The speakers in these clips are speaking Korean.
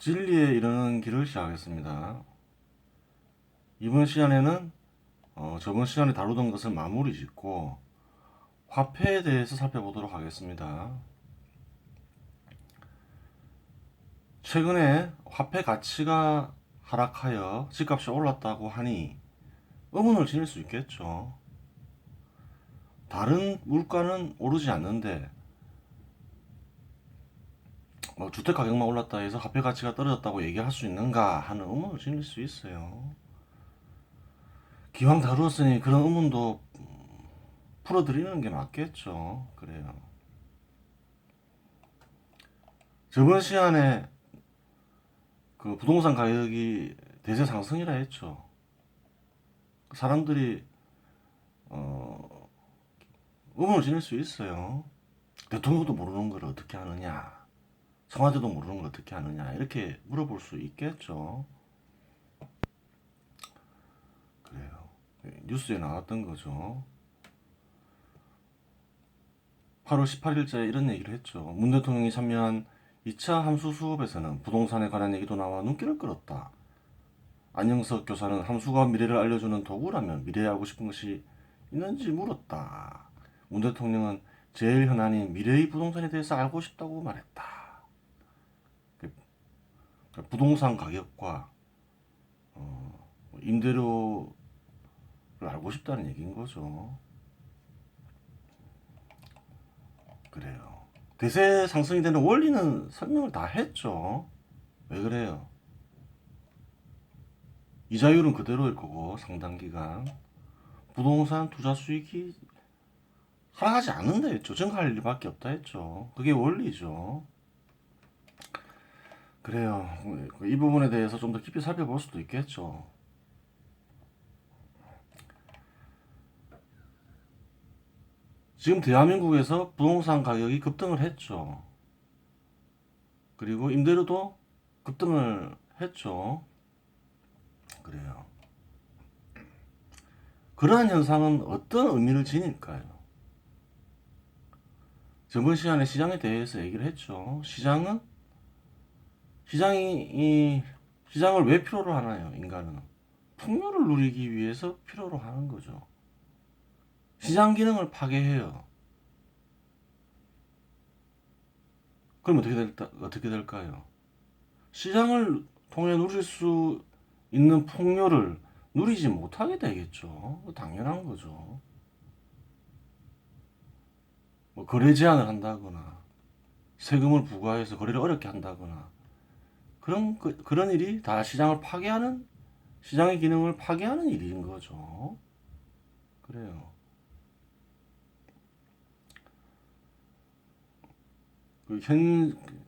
진리에 이르는 길을 시작하겠습니다. 이번 시간에는 저번 시간에 다루던 것을 마무리 짓고 화폐에 대해서 살펴보도록 하겠습니다. 최근에 화폐 가치가 하락하여 집값이 올랐다고 하니 의문을 지닐 수 있겠죠. 다른 물가는 오르지 않는데 주택 가격만 올랐다 해서 화폐 가치가 떨어졌다고 얘기할 수 있는가 하는 의문을 지닐 수 있어요. 기왕 다루었으니 그런 의문도 풀어드리는 게 맞겠죠. 그래요. 저번 시간에 그 부동산 가격이 대세 상승이라 했죠. 사람들이 의문을 지닐 수 있어요. 대통령도 모르는 걸 어떻게 하느냐, 청와대도 모르는 걸 어떻게 하느냐, 이렇게 물어볼 수 있겠죠. 그래요. 뉴스에 나왔던 거죠. 8월 18일자에 이런 얘기를 했죠. 문 대통령이 참여한 2차 함수 수업에서는 부동산에 관한 얘기도 나와 눈길을 끌었다. 안영석 교사는 함수가 미래를 알려주는 도구라면 미래에 알고 싶은 것이 있는지 물었다. 문 대통령은 제일 현안인 미래의 부동산에 대해서 알고 싶다고 말했다. 부동산 가격과 임대료를 알고 싶다는 얘기인 거죠. 그래요. 대세 상승이 되는 원리는 설명을 다 했죠. 왜 그래요? 이자율은 그대로일 거고 상당 기간 부동산 투자 수익이 하락하지 않는다 했죠. 증가할 일밖에 없다 했죠. 그게 원리죠. 그래요. 이 부분에 대해서 좀 더 깊이 살펴볼 수도 있겠죠. 지금 대한민국에서 부동산 가격이 급등을 했죠. 그리고 임대료도 급등을 했죠. 그래요. 그러한 현상은 어떤 의미를 지닐까요? 저번 시간에 시장에 대해서 얘기를 했죠. 시장을 왜 필요로 하나요? 인간은 풍요를 누리기 위해서 필요로 하는 거죠. 시장 기능을 파괴해요. 그럼 어떻게 될까요? 시장을 통해 누릴 수 있는 풍요를 누리지 못하게 되겠죠. 당연한 거죠. 뭐 거래 제한을 한다거나 세금을 부과해서 거래를 어렵게 한다거나 그런 일이 다 시장의 기능을 파괴하는 일인 거죠. 그래요.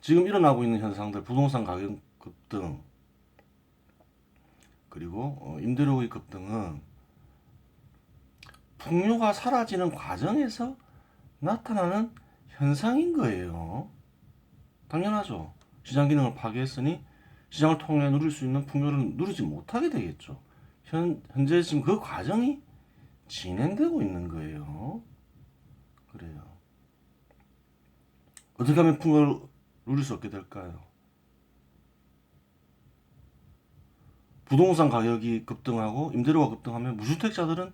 지금 일어나고 있는 현상들, 부동산 가격 급등, 그리고 임대료의 급등은 풍요가 사라지는 과정에서 나타나는 현상인 거예요. 당연하죠. 시장 기능을 파괴했으니 시장을 통해 누릴 수 있는 풍요를 누리지 못하게 되겠죠. 현재 지금 그 과정이 진행되고 있는 거예요. 그래요. 어떻게 하면 풍요를 누릴 수 없게 될까요? 부동산 가격이 급등하고 임대료가 급등하면 무주택자들은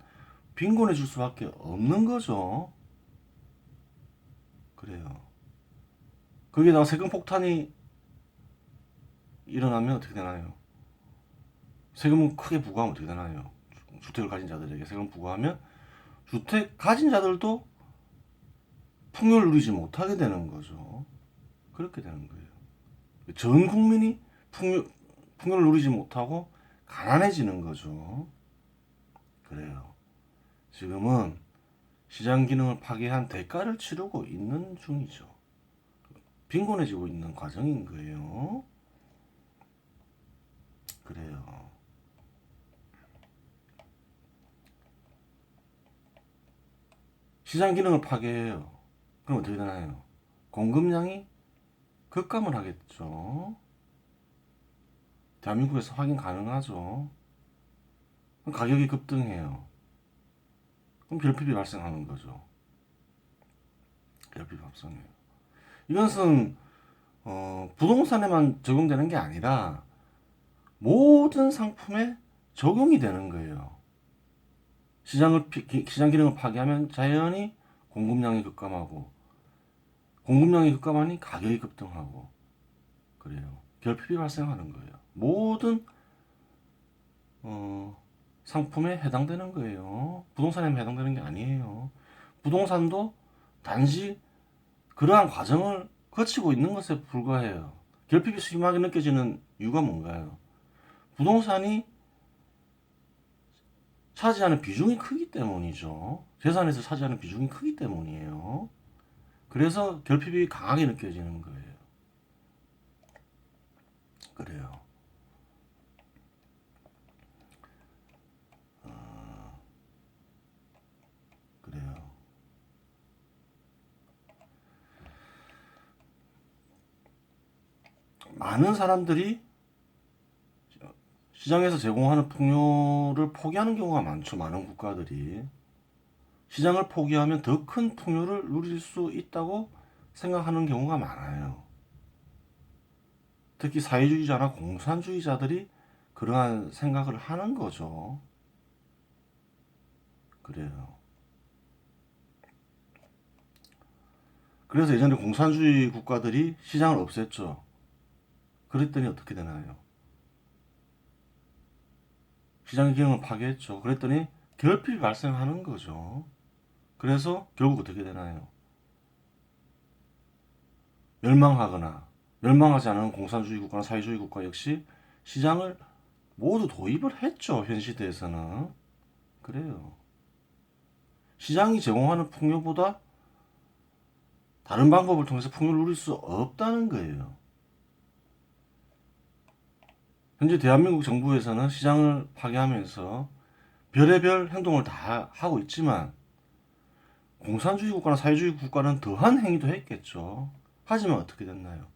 빈곤해질 수밖에 없는 거죠. 그래요. 거기에다가 세금 폭탄이 일어나면 어떻게 되나요? 세금을 크게 부과하면 어떻게 되나요? 주택을 가진 자들에게 세금 부과하면 주택 가진 자들도 풍요를 누리지 못하게 되는 거죠. 그렇게 되는 거예요. 전 국민이 풍요를 누리지 못하고 가난해지는 거죠. 그래요. 지금은 시장 기능을 파괴한 대가를 치르고 있는 중이죠. 빈곤해지고 있는 과정인 거예요. 그래요. 시장 기능을 파괴해요. 그럼 어떻게 되나요? 공급량이 급감을 하겠죠. 대한민국에서 확인 가능하죠. 그럼 가격이 급등해요. 그럼 결핍이 발생하는 거죠. 결핍이 발생해요. 이것은 부동산에만 적용되는 게 아니라 모든 상품에 적용이 되는 거예요. 시장 기능을 파괴하면 자연히 공급량이 급감하고, 공급량이 급감하니 가격이 급등하고, 그래요. 결핍이 발생하는 거예요. 모든 상품에 해당되는 거예요. 부동산에만 해당되는 게 아니에요. 부동산도 단지 그러한 과정을 거치고 있는 것에 불과해요. 결핍이 심하게 느껴지는 이유가 뭔가요? 부동산이 차지하는 비중이 크기 때문이죠. 재산에서 차지하는 비중이 크기 때문이에요. 그래서 결핍이 강하게 느껴지는 거예요. 그래요. 그래요. 많은 사람들이 시장에서 제공하는 풍요를 포기하는 경우가 많죠. 많은 국가들이. 시장을 포기하면 더 큰 풍요를 누릴 수 있다고 생각하는 경우가 많아요. 특히 사회주의자나 공산주의자들이 그러한 생각을 하는 거죠. 그래요. 그래서 예전에 공산주의 국가들이 시장을 없앴죠. 그랬더니 어떻게 되나요? 시장 기능을 파괴했죠. 그랬더니 결핍이 발생하는 거죠. 그래서 결국 어떻게 되나요? 멸망하거나 멸망하지 않은 공산주의 국가나 사회주의 국가 역시 시장을 모두 도입을 했죠. 현 시대에서는. 그래요. 시장이 제공하는 풍요보다 다른 방법을 통해서 풍요를 누릴 수 없다는 거예요. 현재 대한민국 정부에서는 시장을 파괴하면서 별의별 행동을 다 하고 있지만 공산주의 국가나 사회주의 국가는 더한 행위도 했겠죠. 하지만 어떻게 됐나요?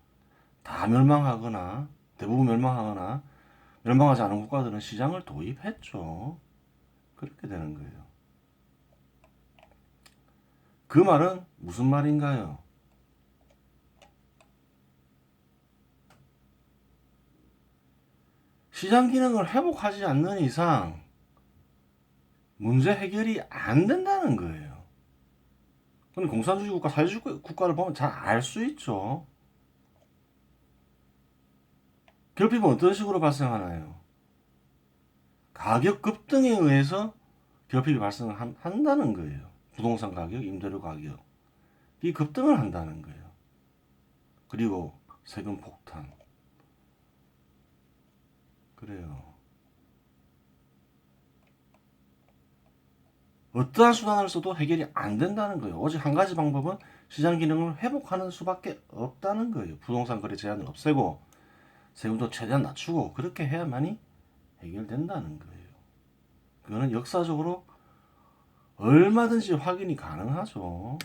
다 멸망하거나 대부분 멸망하거나 멸망하지 않은 국가들은 시장을 도입했죠. 그렇게 되는 거예요. 그 말은 무슨 말인가요? 시장 기능을 회복하지 않는 이상 문제 해결이 안 된다는 거예요. 근데 공산주의 국가, 사회주의 국가를 보면 잘 알 수 있죠. 결핍은 어떤 식으로 발생하나요? 가격 급등에 의해서 결핍이 발생한다는 거예요. 부동산 가격, 임대료 가격. 이 급등을 한다는 거예요. 그리고 세금 폭탄. 그래요. 어떠한 수단을 써도 해결이 안 된다는 거예요. 오직 한 가지 방법은 시장 기능을 회복하는 수밖에 없다는 거예요. 부동산 거래 제한을 없애고 세금도 최대한 낮추고 그렇게 해야만이 해결된다는 거예요. 그거는 역사적으로 얼마든지 확인이 가능하죠.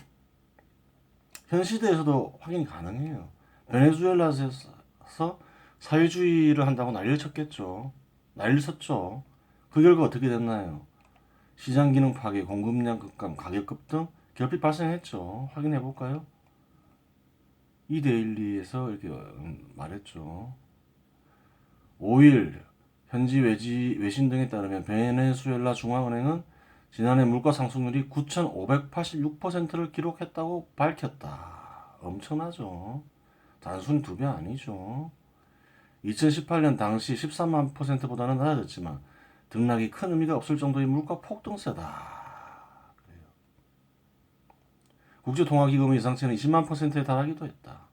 현 시대에서도 확인이 가능해요. 베네수엘라에서 사회주의를 한다고 난리를 쳤겠죠. 난리를 쳤죠. 그 결과 어떻게 됐나요? 시장 기능 파괴, 공급량 급감, 가격 급등, 결핍 발생했죠. 확인해 볼까요? 이데일리에서 이렇게 말했죠. 5일 현지 외신 등에 따르면 베네수엘라 중앙은행은 지난해 물가 상승률이 9,586%를 기록했다고 밝혔다. 엄청나죠. 단순히 2배 아니죠. 2018년 당시 13만 %보다는 낮아졌지만 등락이 큰 의미가 없을 정도의 물가 폭등세다. 국제통화기금의 예상치는 20만 %에 달하기도 했다.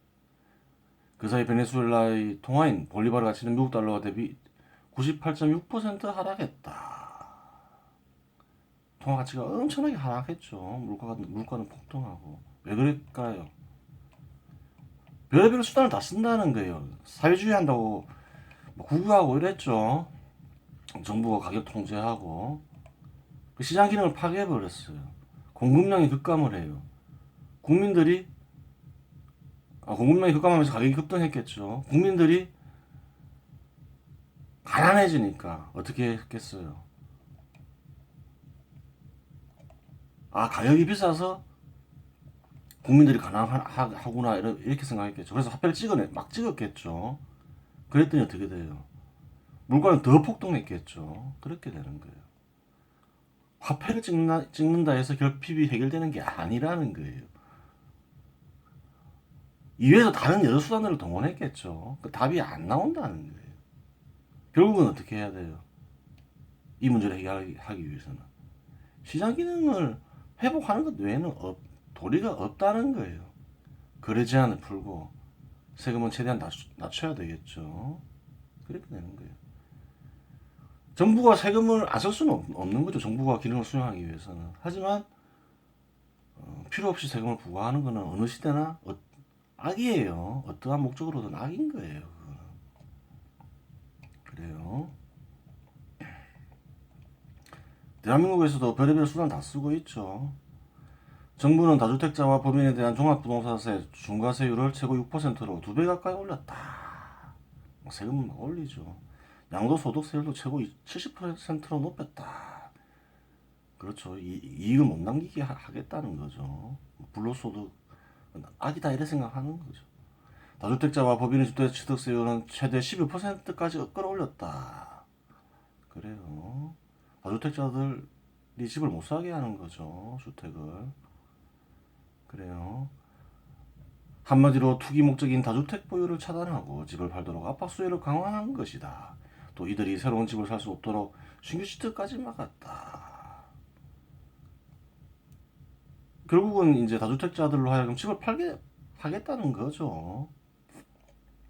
그 사이 베네수엘라의 통화인 볼리바르 가치는 미국 달러와 대비 98.6% 하락했다. 통화 가치가 엄청나게 하락했죠. 물가는 폭등하고. 왜 그럴까요? 별의별 수단을 다 쓴다는 거예요. 사회주의 한다고 구구하고 이랬죠. 정부가 가격 통제하고 그 시장 기능을 파괴해버렸어요. 공급량이 급감을 해요. 공급량이 급감하면서 가격이 급등했겠죠. 국민들이 가난해지니까 어떻게 했겠어요? 가격이 비싸서 국민들이 가난하구나 이렇게 생각했겠죠. 그래서 화폐를 막 찍었겠죠. 그랬더니 어떻게 돼요? 물가는 더 폭등했겠죠. 그렇게 되는 거예요. 화폐를 찍는다 해서 결핍이 해결되는 게 아니라는 거예요. 이외에도 다른 여러 수단들을 동원했겠죠. 그 답이 안 나온다는 거예요. 결국은 어떻게 해야 돼요? 이 문제를 해결하기 위해서는 시장 기능을 회복하는 것 외에는 도리가 없다는 거예요. 거래 제한을 풀고 세금은 최대한 낮춰야 되겠죠. 그렇게 되는 거예요. 정부가 세금을 안 쓸 수는 없는 거죠. 정부가 기능을 수행하기 위해서는. 하지만 필요 없이 세금을 부과하는 것은 어느 시대나 악이에요. 어떠한 목적으로든 악인 거예요. 그래요. 대한민국에서도 별의별 수단 다 쓰고 있죠. 정부는 다주택자와 법인에 대한 종합부동산세 중과세율을 최고 6%로 2배 가까이 올렸다. 세금은 막 올리죠. 양도소득세율도 최고 70%로 높였다. 그렇죠. 이익을 못 남기게 하겠다는 거죠. 불로소득 악이다 이래 생각하는 거죠. 다주택자와 법인의 주택취득세율은 최대 12%까지 끌어올렸다. 그래요. 다주택자들이 집을 못 사게 하는 거죠. 주택을. 그래요. 한마디로 투기 목적인 다주택 보유를 차단하고 집을 팔도록 압박 수요를 강화한 것이다. 또 이들이 새로운 집을 살 수 없도록 신규 시트까지 막았다. 결국은 이제 다주택자들로 하여금 집을 팔게 하겠다는 거죠.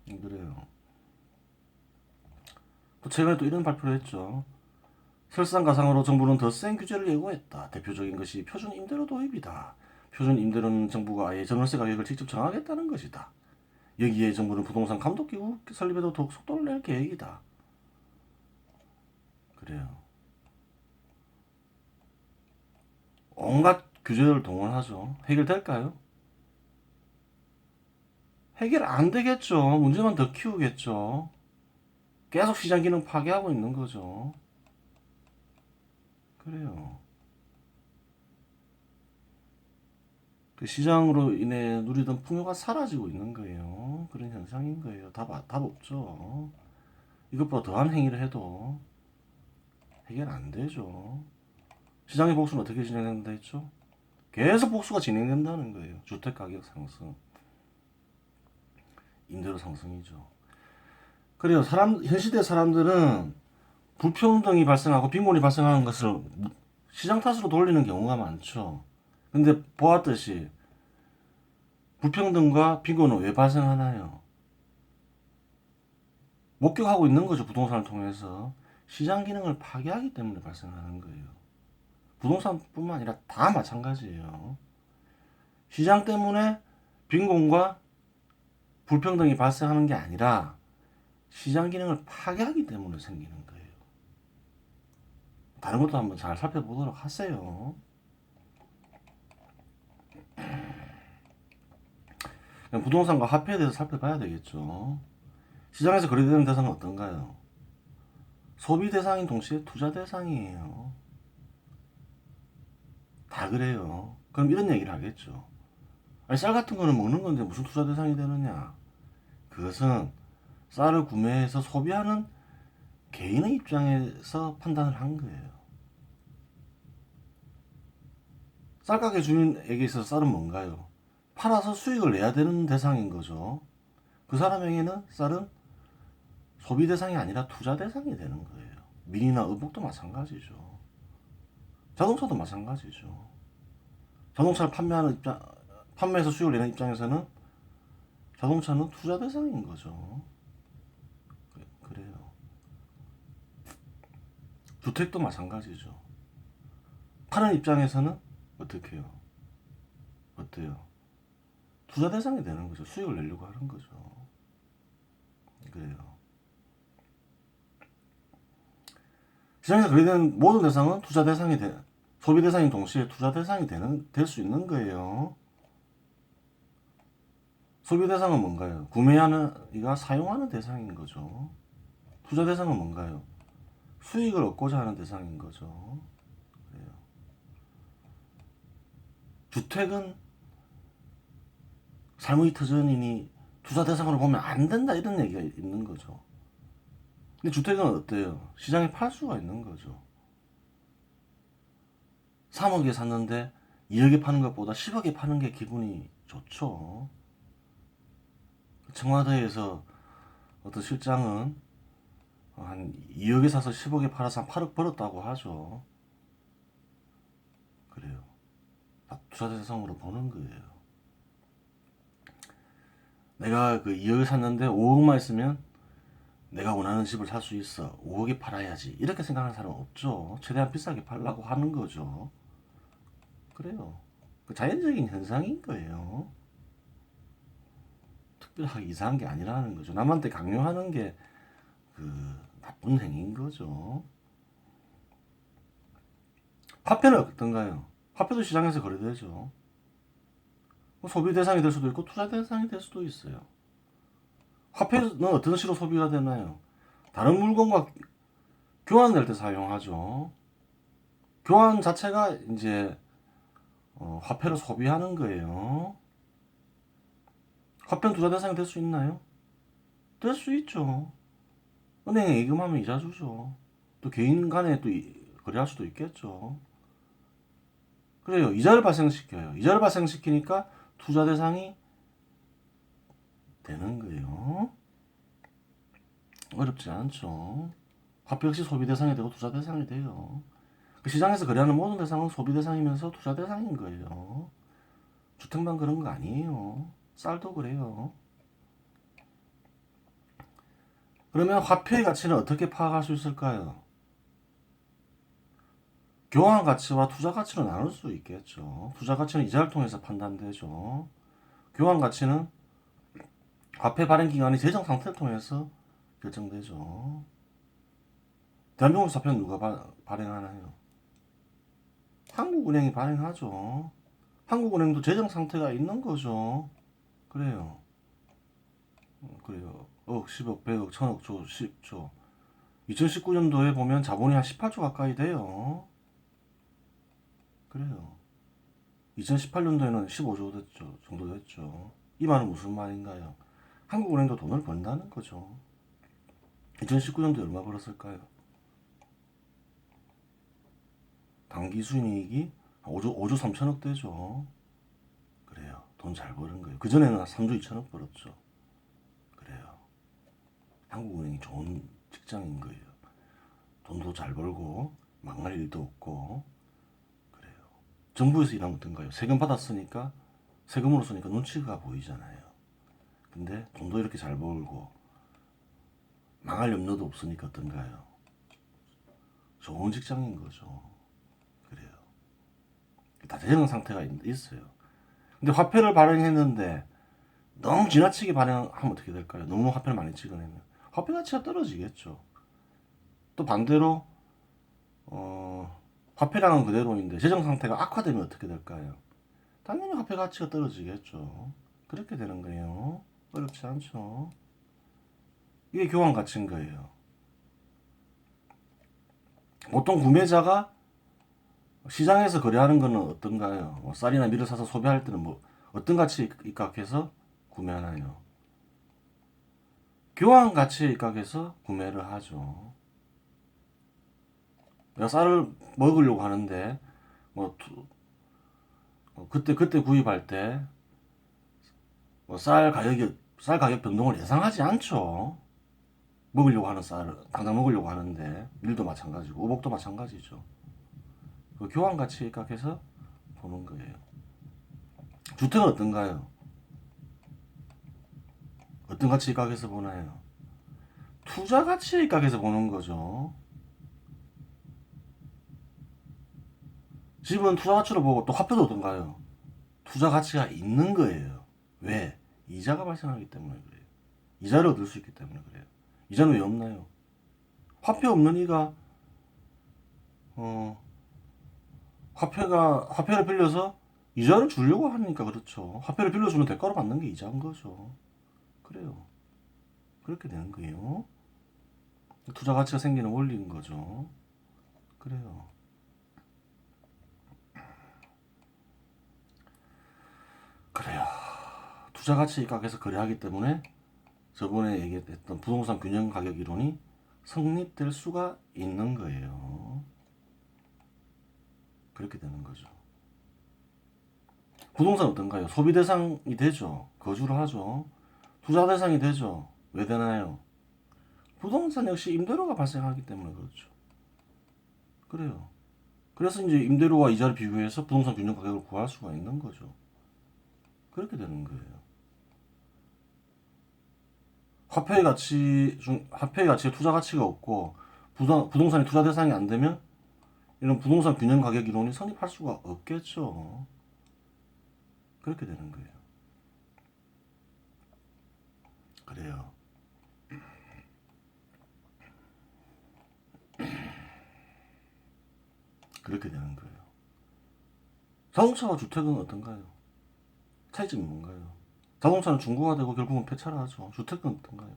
그래요. 또 최근에 또 이런 발표를 했죠. 설상가상으로 정부는 더 센 규제를 예고했다. 대표적인 것이 표준 임대료 도입이다. 표준 임대료는 정부가 아예 전월세 가격을 직접 정하겠다는 것이다. 여기에 정부는 부동산 감독기구 설립에도 더욱 속도를 낼 계획이다. 그래요. 온갖 규제를 동원하죠. 해결될까요? 해결 안 되겠죠. 문제만 더 키우겠죠. 계속 시장 기능 파괴하고 있는 거죠. 그래요. 그 시장으로 인해 누리던 풍요가 사라지고 있는 거예요. 그런 현상인 거예요. 답 없죠. 이것보다 더한 행위를 해도 해결 안 되죠. 시장의 복수는 어떻게 진행된다 했죠? 계속 복수가 진행된다는 거예요. 주택 가격 상승, 임대료 상승이죠. 그래요. 현 시대 사람들은 불평등이 발생하고 빈곤이 발생하는 것을 시장 탓으로 돌리는 경우가 많죠. 근데 보았듯이 불평등과 빈곤은 왜 발생하나요? 목격하고 있는 거죠. 부동산을 통해서. 시장 기능을 파괴하기 때문에 발생하는 거예요. 부동산뿐만 아니라 다 마찬가지예요. 시장 때문에 빈곤과 불평등이 발생하는 게 아니라 시장 기능을 파괴하기 때문에 생기는 거예요. 다른 것도 한번 잘 살펴보도록 하세요. 부동산과 화폐에 대해서 살펴봐야 되겠죠. 시장에서 거래되는 대상은 어떤가요? 소비 대상인 동시에 투자 대상이에요. 다 그래요. 그럼 이런 얘기를 하겠죠. 아니, 쌀 같은 거는 먹는 건데 무슨 투자 대상이 되느냐? 그것은 쌀을 구매해서 소비하는 개인의 입장에서 판단을 한 거예요. 쌀가게 주인에게 있어서 쌀은 뭔가요? 팔아서 수익을 내야 되는 대상인 거죠. 그 사람에게는 쌀은 소비 대상이 아니라 투자 대상이 되는 거예요. 민이나 의복도 마찬가지죠. 자동차도 마찬가지죠. 자동차를 판매해서 수익을 내는 입장에서는 자동차는 투자 대상인 거죠. 그래요. 주택도 마찬가지죠. 파는 입장에서는 어떻게 해요? 어때요? 투자 대상이 되는 거죠. 수익을 내려고 하는 거죠. 그래요. 시장에서 거래되는 모든 대상은 소비 대상인 동시에 투자 대상이 될 수 있는 거예요. 소비 대상은 뭔가요? 구매하는 이가 사용하는 대상인 거죠. 투자 대상은 뭔가요? 수익을 얻고자 하는 대상인 거죠. 그래요. 주택은 삶의 터전이니 투자 대상으로 보면 안 된다 이런 얘기가 있는 거죠. 근데 주택은 어때요? 시장에 팔 수가 있는 거죠. 3억에 샀는데 2억에 파는 것보다 10억에 파는 게 기분이 좋죠. 청와대에서 어떤 실장은 한 2억에 사서 10억에 팔아서 한 8억 벌었다고 하죠. 그래요. 투자 대상으로 보는 거예요. 내가 그 2억에 샀는데 5억만 있으면 내가 원하는 집을 살 수 있어. 5억에 팔아야지. 이렇게 생각하는 사람은 없죠. 최대한 비싸게 팔려고 하는 거죠. 그래요. 그 자연적인 현상인 거예요. 특별하게 이상한 게 아니라는 거죠. 남한테 강요하는 게 그 나쁜 행위인 거죠. 화폐는 어떤가요? 화폐도 시장에서 거래되죠. 소비 대상이 될 수도 있고 투자 대상이 될 수도 있어요. 화폐는 어떤 식으로 소비가 되나요? 다른 물건과 교환될 때 사용하죠. 교환 자체가 이제 화폐로 소비하는 거예요. 화폐는 투자 대상이 될 수 있나요? 될 수 있죠. 은행에 예금하면 이자 주죠. 또 개인 간에 또 거래할 수도 있겠죠. 그래요. 이자를 발생시켜요. 이자를 발생시키니까 투자 대상이 되는 거예요. 어렵지 않죠. 화폐 역시 소비 대상이 되고 투자 대상이 돼요. 그 시장에서 거래하는 모든 대상은 소비 대상이면서 투자 대상인 거예요. 주택만 그런 거 아니에요. 쌀도 그래요. 그러면 화폐의 가치는 어떻게 파악할 수 있을까요? 교환 가치와 투자 가치로 나눌 수 있겠죠. 투자 가치는 이자를 통해서 판단되죠. 교환 가치는 화폐 발행 기간이 재정 상태를 통해서 결정되죠. 대한민국 화폐는 누가 발행하나요? 한국은행이 발행하죠. 한국은행도 재정 상태가 있는 거죠. 그래요. 그래요. 억, 10억, 100억, 1000억, 조, 10조. 2019년도에 보면 자본이 한 18조 가까이 돼요. 그래요. 2018년도에는 15조 됐죠. 정도 됐죠. 이 말은 무슨 말인가요? 한국은행도 돈을 번다는 거죠. 2019년도에 얼마 벌었을까요? 당기 순이익이 5조 3천억 되죠. 그래요. 돈 잘 버는 거예요. 그전에는 3조 2천억 벌었죠. 그래요. 한국은행이 좋은 직장인 거예요. 돈도 잘 벌고 망할 일도 없고 그래요. 정부에서 일하면 어떤가요? 세금 받았으니까 세금으로 쓰니까 눈치가 보이잖아요. 근데 돈도 이렇게 잘 벌고 망할 염려도 없으니까 어떤가요? 좋은 직장인 거죠. 그래요. 다 재정 상태가 있어요. 근데 화폐를 발행했는데 너무 지나치게 발행하면 어떻게 될까요? 너무 화폐를 많이 찍어내면 화폐 가치가 떨어지겠죠. 또 반대로 화폐량은 그대로인데 재정 상태가 악화되면 어떻게 될까요? 당연히 화폐 가치가 떨어지겠죠. 그렇게 되는 거예요. 어렵지 않죠. 이게 교환 가치인 거예요. 보통 구매자가 시장에서 거래하는 거는 어떤가요? 뭐 쌀이나 밀을 사서 소비할 때는 뭐 어떤 가치에 입각해서 구매하나요? 교환 가치에 입각해서 구매를 하죠. 내가 쌀을 먹으려고 하는데 뭐 그때 구입할 때 뭐 쌀 가격 변동을 예상하지 않죠. 먹으려고 하는 쌀을 당장 먹으려고 하는데 밀도 마찬가지고 오복도 마찬가지죠. 그 교환 가치에 입각해서 보는 거예요. 주택은 어떤가요? 어떤 가치에 입각해서 보나요? 투자 가치에 입각해서 보는 거죠. 집은 투자 가치로 보고 또 화폐도 어떤가요? 투자 가치가 있는 거예요. 왜? 이자가 발생하기 때문에 그래요. 이자를 얻을 수 있기 때문에 그래요. 이자는 왜 없나요? 화폐 없는 이가 화폐를 빌려서 이자를 주려고 하니까 그렇죠. 화폐를 빌려주면 대가로 받는 게 이자인 거죠. 그래요. 그렇게 되는 거예요. 투자 가치가 생기는 원리인 거죠. 그래요. 그래요. 투자 가치 입각해서 거래하기 때문에 저번에 얘기했던 부동산 균형 가격 이론이 성립될 수가 있는 거예요. 그렇게 되는 거죠. 부동산 어떤가요? 소비 대상이 되죠. 거주를 하죠. 투자 대상이 되죠. 왜 되나요? 부동산 역시 임대료가 발생하기 때문에 그렇죠. 그래요. 그래서 이제 임대료와 이자를 비교해서 부동산 균형 가격을 구할 수가 있는 거죠. 그렇게 되는 거예요. 화폐의 가치에 투자 가치가 없고 부동산이 투자 대상이 안 되면 이런 부동산 균형 가격 이론이 성립할 수가 없겠죠. 그렇게 되는 거예요. 그래요. 그렇게 되는 거예요. 자동차와 주택은 어떤가요? 차이점이 뭔가요? 자동차는 중고화되고 결국은 폐차를 하죠. 주택은 어떤가요?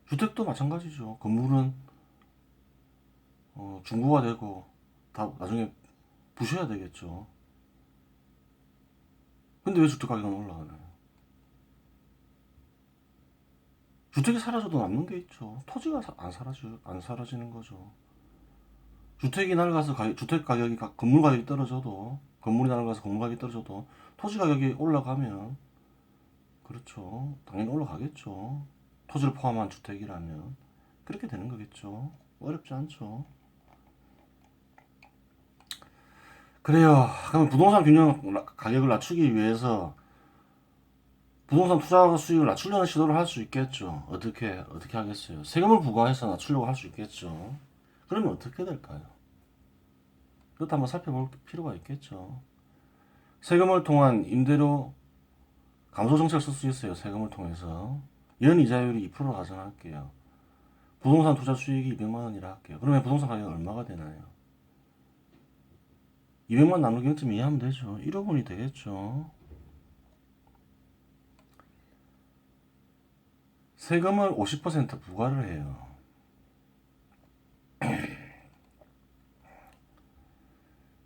주택도 마찬가지죠. 건물은 중고화되고 다 나중에 부셔야 되겠죠. 근데 왜 주택 가격은 올라가나요? 주택이 사라져도 남는 게 있죠. 토지가 안 사라지는 거죠. 주택이 낡아서 주택 가격이 건물 가격이 떨어져도 건물이 낡아서 건물 가격이 떨어져도 토지 가격이 올라가면 그렇죠. 당연히 올라가겠죠. 토지를 포함한 주택이라면 그렇게 되는 거겠죠. 어렵지 않죠. 그래요. 그러면 부동산 균형 가격을 낮추기 위해서 부동산 투자 수익을 낮추려는 시도를 할 수 있겠죠. 어떻게 하겠어요? 세금을 부과해서 낮추려고 할 수 있겠죠. 그러면 어떻게 될까요? 그것도 한번 살펴볼 필요가 있겠죠. 세금을 통한 임대료 감소 정책을 쓸 수 있어요. 세금을 통해서 연 이자율이 2% 가정할게요. 부동산 투자 수익이 200만 원이라 할게요. 그러면 부동산 가격은 얼마가 되나요? 200만 나누기 0.2 하면 되죠. 1억 원이 되겠죠. 세금을 50% 부과를 해요.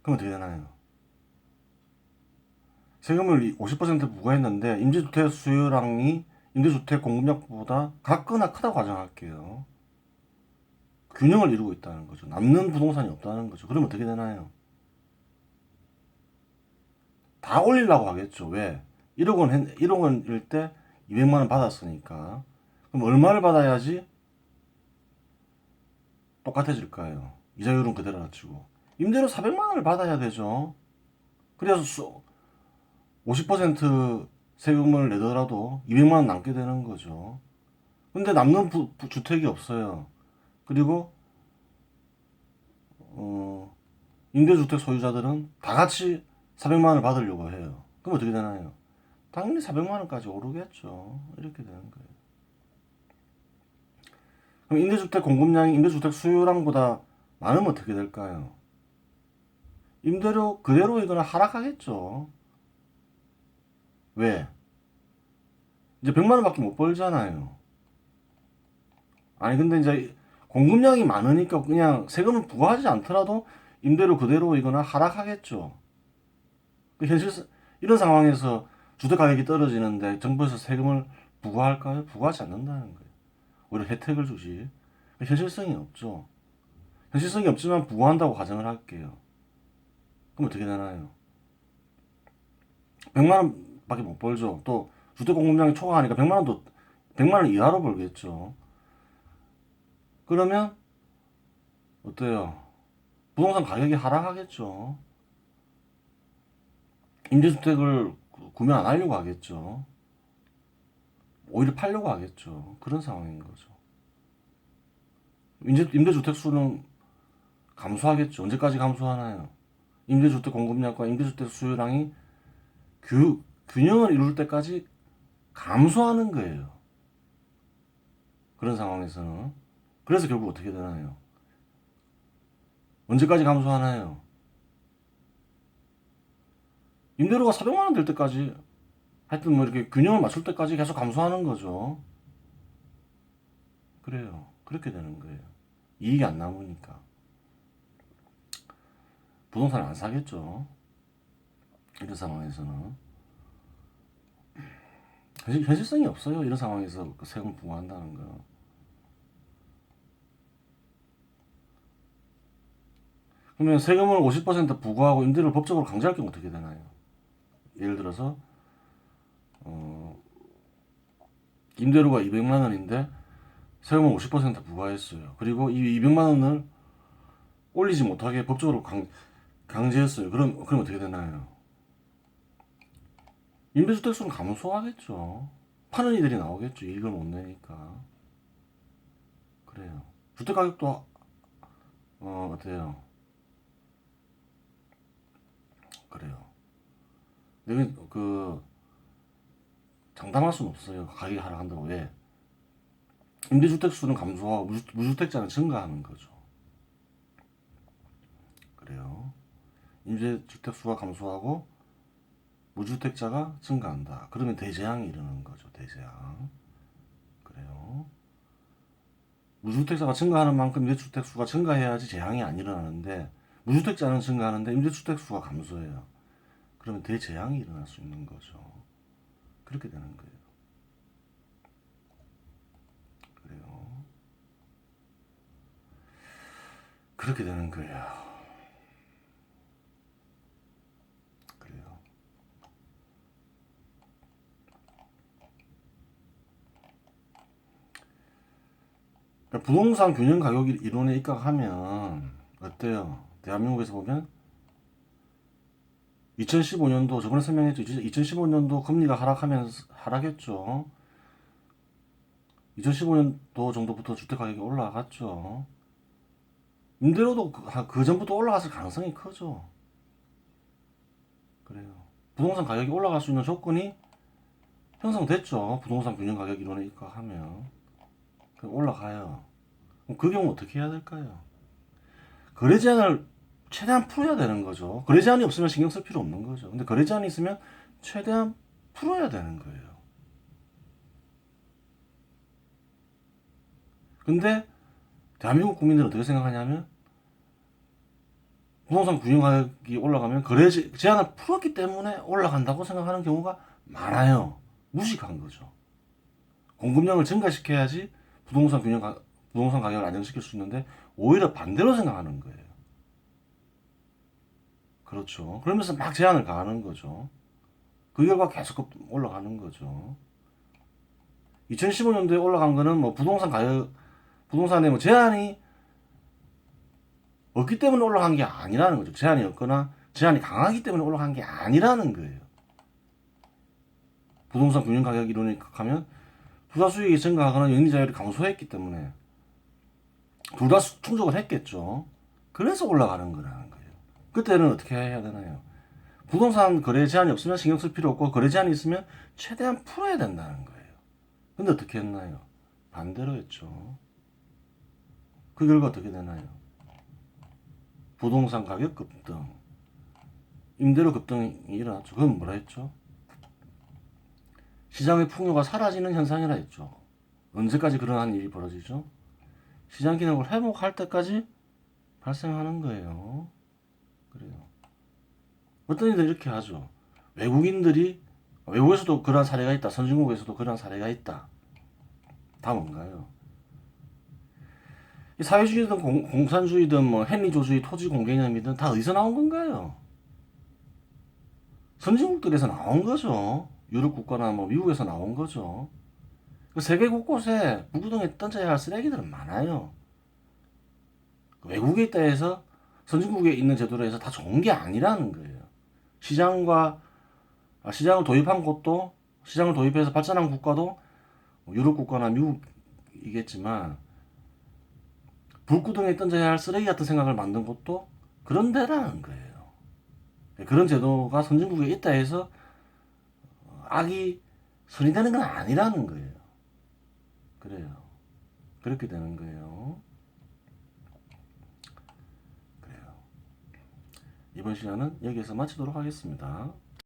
그럼 어떻게 되나요? 세금을 50% 부과했는데 임대주택 수요량이 임대주택 공급량보다 같거나 크다고 가정할게요. 균형을 이루고 있다는 거죠. 남는 부동산이 없다는 거죠. 그러면 어떻게 되나요? 다 올리려고 하겠죠. 왜? 1억 원일 때 200만 원 받았으니까. 그럼 얼마를 받아야지 똑같아질까요? 이자율은 그대로 낮추고. 임대료 400만 원을 받아야 되죠. 그래서 50% 세금을 내더라도 200만 원 남게 되는 거죠. 근데 남는 주택이 없어요. 그리고 임대주택 소유자들은 다 같이 400만 원을 받으려고 해요. 그럼 어떻게 되나요? 당연히 400만 원까지 오르겠죠. 이렇게 되는 거예요. 그럼 임대주택 공급량이 임대주택 수요량보다 많으면 어떻게 될까요? 임대료 그대로이거나 하락하겠죠. 왜? 이제 100만 원밖에 못 벌잖아요. 아니 근데 이제 공급량이 많으니까 그냥 세금을 부과하지 않더라도 임대료 그대로이거나 하락하겠죠. 현실 이런 상황에서 주택 가격이 떨어지는데 정부에서 세금을 부과할까요? 부과하지 않는다는 거예요. 오히려 혜택을 주지. 현실성이 없죠. 현실성이 없지만 부과한다고 가정을 할게요. 그럼 어떻게 되나요? 100만 원밖에 못 벌죠. 또 주택 공급량이 초과하니까 100만 원 이하로 벌겠죠. 그러면 어때요? 부동산 가격이 하락하겠죠. 임대주택을 구매 안 하려고 하겠죠. 오히려 팔려고 하겠죠. 그런 상황인 거죠. 임대주택 수는 감소하겠죠. 언제까지 감소하나요? 임대주택 공급량과 임대주택 수요량이 균형을 이룰 때까지 감소하는 거예요. 그런 상황에서는. 그래서 결국 어떻게 되나요? 언제까지 감소하나요? 임대료가 400만 원 될 때까지 하여튼 뭐 이렇게 균형을 맞출 때까지 계속 감소하는 거죠. 그래요. 그렇게 되는 거예요. 이익이 안 남으니까. 부동산을 안 사겠죠. 이런 상황에서는. 현실성이 없어요. 이런 상황에서 그 세금을 부과한다는 거. 그러면 세금을 50% 부과하고 임대료를 법적으로 강제할 경우 어떻게 되나요? 예를 들어서 임대료가 200만 원인데 세금을 50% 부과했어요. 그리고 이 200만 원을 올리지 못하게 법적으로 강제했어요. 그럼 어떻게 되나요? 임대주택 수는 감소하겠죠. 파는 이들이 나오겠죠. 이익을 못 내니까. 그래요. 주택 가격도 어때요? 그래요. 근데 그 장담할 수는 없어요. 가격이 하락한다고. 왜? 임대주택 수는 감소하고 무주택자는 증가하는 거죠. 그래요. 임대주택 수가 감소하고 무주택자가 증가한다. 그러면 대재앙이 일어나는 거죠. 대재앙. 그래요. 무주택자가 증가하는 만큼 임대주택 수가 증가해야지 재앙이 안 일어나는데 무주택자는 증가하는데 임대주택 수가 감소해요. 그러면 대재앙이 일어날 수 있는 거죠. 그렇게 되는 거예요. 그래요. 그렇게 되는 거예요. 그래요. 그러니까 부동산 균형 가격 이론에 입각하면 어때요? 대한민국에서 보면 2015년도 저번에 설명했죠. 2015년도 금리가 하락했죠. 2015년도 정도부터 주택 가격이 올라갔죠. 임대료도 그 전부터 올라갔을 가능성이 크죠. 그래요. 부동산 가격이 올라갈 수 있는 조건이 형성됐죠. 부동산 균형 가격 이론에 입각하면 올라가요. 그럼 그 경우 어떻게 해야 될까요? 거래 제한을 최대한 풀어야 되는 거죠. 거래 제한이 없으면 신경 쓸 필요 없는 거죠. 근데 거래 제한이 있으면 최대한 풀어야 되는 거예요. 근데 대한민국 국민들은 어떻게 생각하냐면 부동산 균형 가격이 올라가면 거래 제한을 풀었기 때문에 올라간다고 생각하는 경우가 많아요. 무식한 거죠. 공급량을 증가시켜야지 부동산 가격을 안정시킬 수 있는데 오히려 반대로 생각하는 거예요. 그렇죠. 그러면서 막 제한을 가하는 거죠. 그 결과 계속 올라가는 거죠. 2015년도에 올라간 거는 뭐 부동산에 뭐 제한이 없기 때문에 올라간 게 아니라는 거죠. 제한이 없거나 제한이 강하기 때문에 올라간 게 아니라는 거예요. 부동산 균형 가격 이론에 하면 투자 수익이 증가하거나 영리 자율이 감소했기 때문에 둘 다 충족을 했겠죠. 그래서 올라가는 거라는 거예요. 그때는 어떻게 해야 되나요? 부동산 거래 제한이 없으면 신경 쓸 필요 없고 거래 제한이 있으면 최대한 풀어야 된다는 거예요. 근데 어떻게 했나요? 반대로 했죠. 그 결과 어떻게 되나요? 부동산 가격 급등, 임대료 급등이 일어났죠. 그건 뭐라 했죠? 시장의 풍요가 사라지는 현상이라 했죠. 언제까지 그러한 일이 벌어지죠? 시장 기능을 회복할 때까지 발생하는 거예요. 그래요. 어떤 이들 이렇게 하죠. 외국에서도 그러한 사례가 있다. 선진국에서도 그러한 사례가 있다. 다 뭔가요? 사회주의든 공산주의든 뭐 hen리조주의 토지 공개념이든 다 어디서 나온 건가요? 선진국들에서 나온 거죠. 유럽 국가나 뭐 미국에서 나온 거죠. 세계 곳곳에 무구덩이에 던져야 할 쓰레기들은 많아요. 외국에 있다 해서 선진국에 있는 제도로 해서 다 좋은 게 아니라는 거예요. 시장을 도입한 곳도 시장을 도입해서 발전한 국가도 유럽 국가나 미국이겠지만 불구덩이에 던져야 할 쓰레기 같은 생각을 만든 곳도 그런 데라는 거예요. 그런 제도가 선진국에 있다 해서 악이 선이 되는 건 아니라는 거예요. 그래요. 그렇게 되는 거예요. 그래요. 이번 시간은 여기에서 마치도록 하겠습니다.